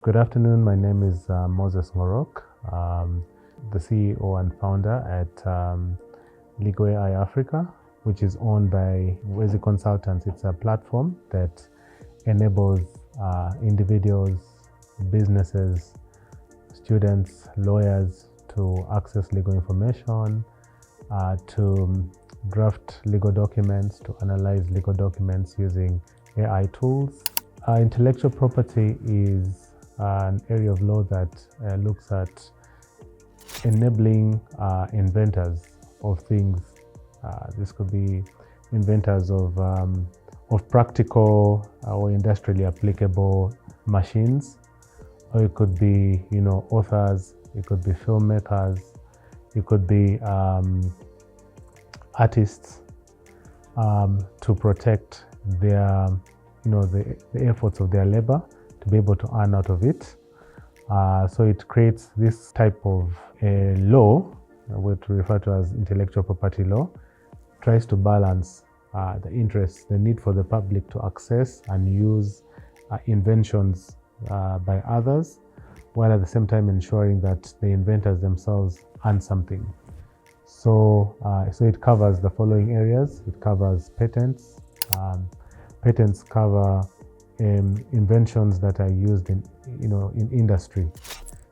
Good afternoon. My name is Moses Ngorok, the CEO and founder at Lego AI Africa, which is owned by Wezi Consultants. It's a platform that enables individuals, businesses, students, lawyers to access legal information, to draft legal documents, to analyze legal documents using AI tools. Intellectual property is an area of law that looks at enabling inventors of things. This could be inventors of practical or industrially applicable machines, or it could be, authors. It could be filmmakers. It could be artists to protect their, the efforts of their labor, to be able to earn out of it. So it creates this type of law, what we refer to as intellectual property law, tries to balance the interests, the need for the public to access and use inventions by others, while at the same time ensuring that the inventors themselves earn something. So it covers the following areas. It covers patents. Patents cover inventions that are used in industry.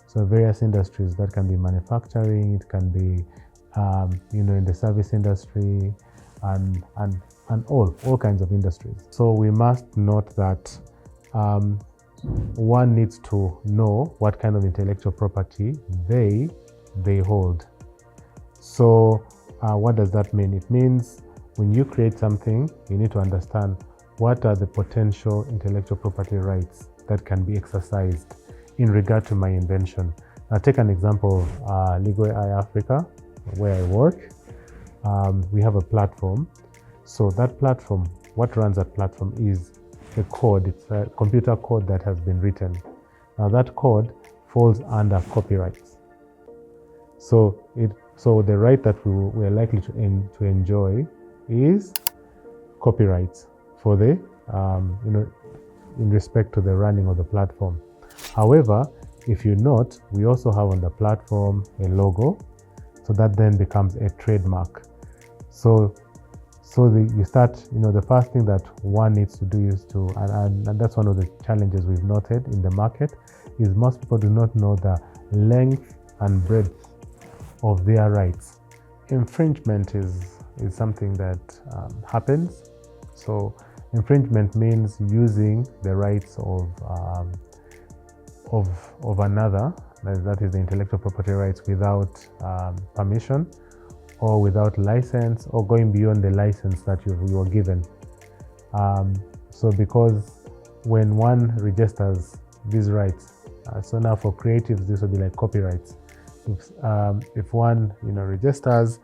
So various industries, that can be manufacturing, it can be in the service industry, and all kinds of industries. So we must note that one needs to know what kind of intellectual property they hold. So what does that mean? It means when you create something, you need to understand what are the potential intellectual property rights that can be exercised in regard to my invention. I'll take an example of Lego AI Africa, where I work. We have a platform. So that platform, what runs that platform is a code. It's a computer code that has been written. Now that code falls under copyrights. So the right that we are likely to enjoy is copyrights for the, in respect to the running of the platform. However, if you note, we also have on the platform a logo, so that then becomes a trademark. So you start, the first thing that one needs to do is to, and that's one of the challenges we've noted in the market, is most people do not know the length and breadth of their rights. Infringement is something that happens. So infringement means using the rights of another, that is the intellectual property rights, without permission or without license, or going beyond the license that you were given. So because when one registers these rights, so now for creatives this will be like copyrights. If one registers,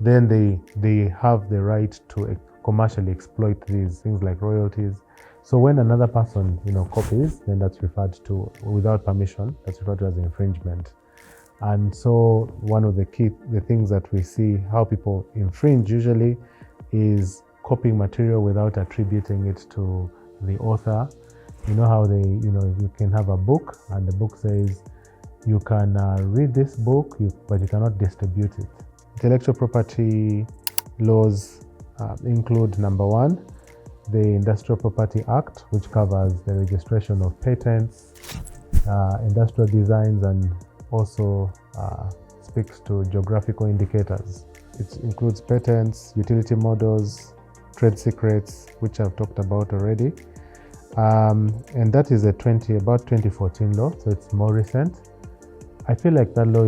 then they have the right to commercially exploit these things like royalties. So when another person copies, then that's referred to, without permission, that's referred to as infringement. And so one of the things that we see how people infringe usually is copying material without attributing it to the author. You know how you can have a book and the book says you can read this book, but you cannot distribute it. Intellectual property laws include, number one, the Industrial Property Act, which covers the registration of patents, industrial designs, and also speaks to geographical indicators. It includes patents, utility models, trade secrets, which I've talked about already. And that is about 2014 law, so it's more recent. I feel like that law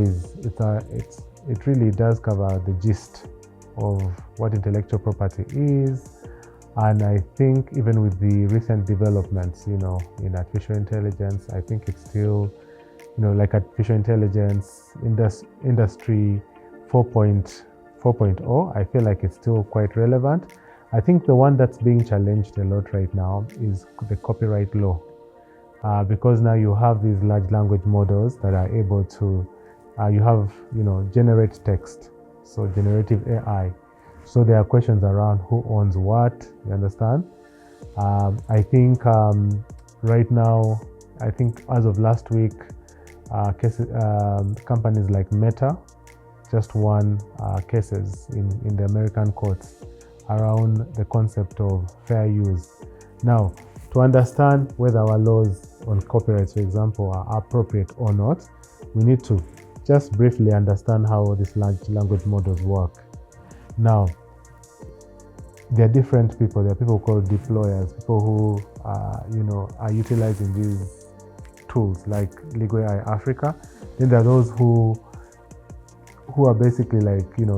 it really does cover the gist of what intellectual property is. And I think even with the recent developments, in artificial intelligence, I think it's still, like artificial intelligence, industry 4.0, I feel like it's still quite relevant. I think the one that's being challenged a lot right now is the copyright law. Because now you have these large language models that are able to, generate text, so generative AI. So there are questions around who owns what, you understand? I think right now I think as of last week, companies like Meta just won cases in the American courts around the concept of fair use. Now, to understand whether our laws on copyright, for example, are appropriate or not, we need to just briefly understand how these large language models work. Now, there are different people. There are people called deployers, people who are utilizing these tools like Legal AI Africa. Then there are those who are basically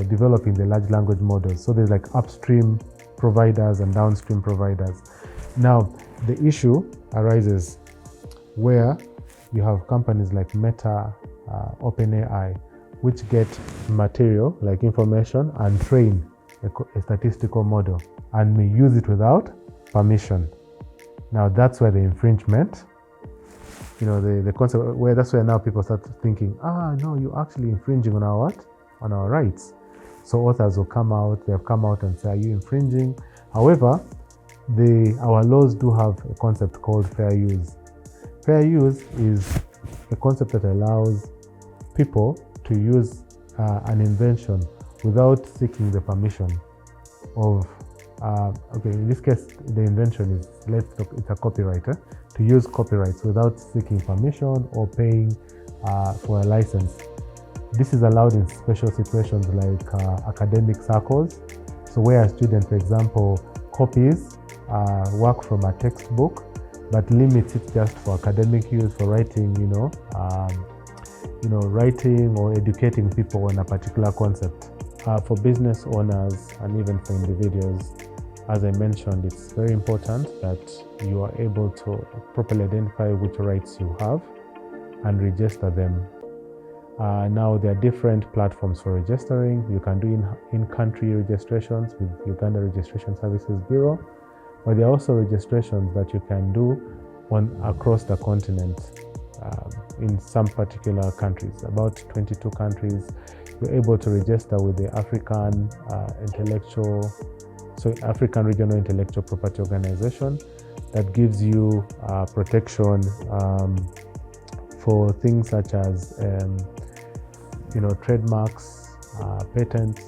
developing the large language models. So there's like upstream providers and downstream providers. Now, the issue arises where you have companies like Meta, OpenAI, which get material like information and train a statistical model and may use it without permission. Now that's where the infringement, the concept where that's where now people start thinking, no, you're actually infringing on our what? On our rights. So authors will come out, they have come out and say, are you infringing? However, our laws do have a concept called fair use. Fair use is a concept that allows people to use an invention without seeking the permission of, in this case, the invention is, it's a copywriter, to use copyrights without seeking permission or paying for a license. This is allowed in special situations like academic circles. So where a student, for example, copies work from a textbook, but limits it just for academic use, for writing, writing or educating people on a particular concept. For business owners and even for individuals, as I mentioned, it's very important that you are able to properly identify which rights you have and register them. Now, there are different platforms for registering. You can do in-country registrations with Uganda Registration Services Bureau, but there are also registrations that you can do across the continent in some particular countries, about 22 countries. You're able to register with the African Regional Intellectual Property Organization that gives you protection for things such as trademarks, patents.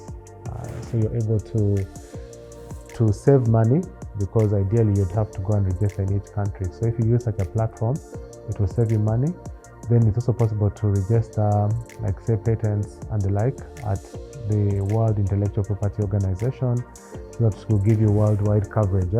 So you're able to save money, because ideally you'd have to go and register in each country. So if you use such a platform, it will save you money. Then it's also possible to register, like say patents and the like, at the World Intellectual Property Organization, so that will give you worldwide coverage.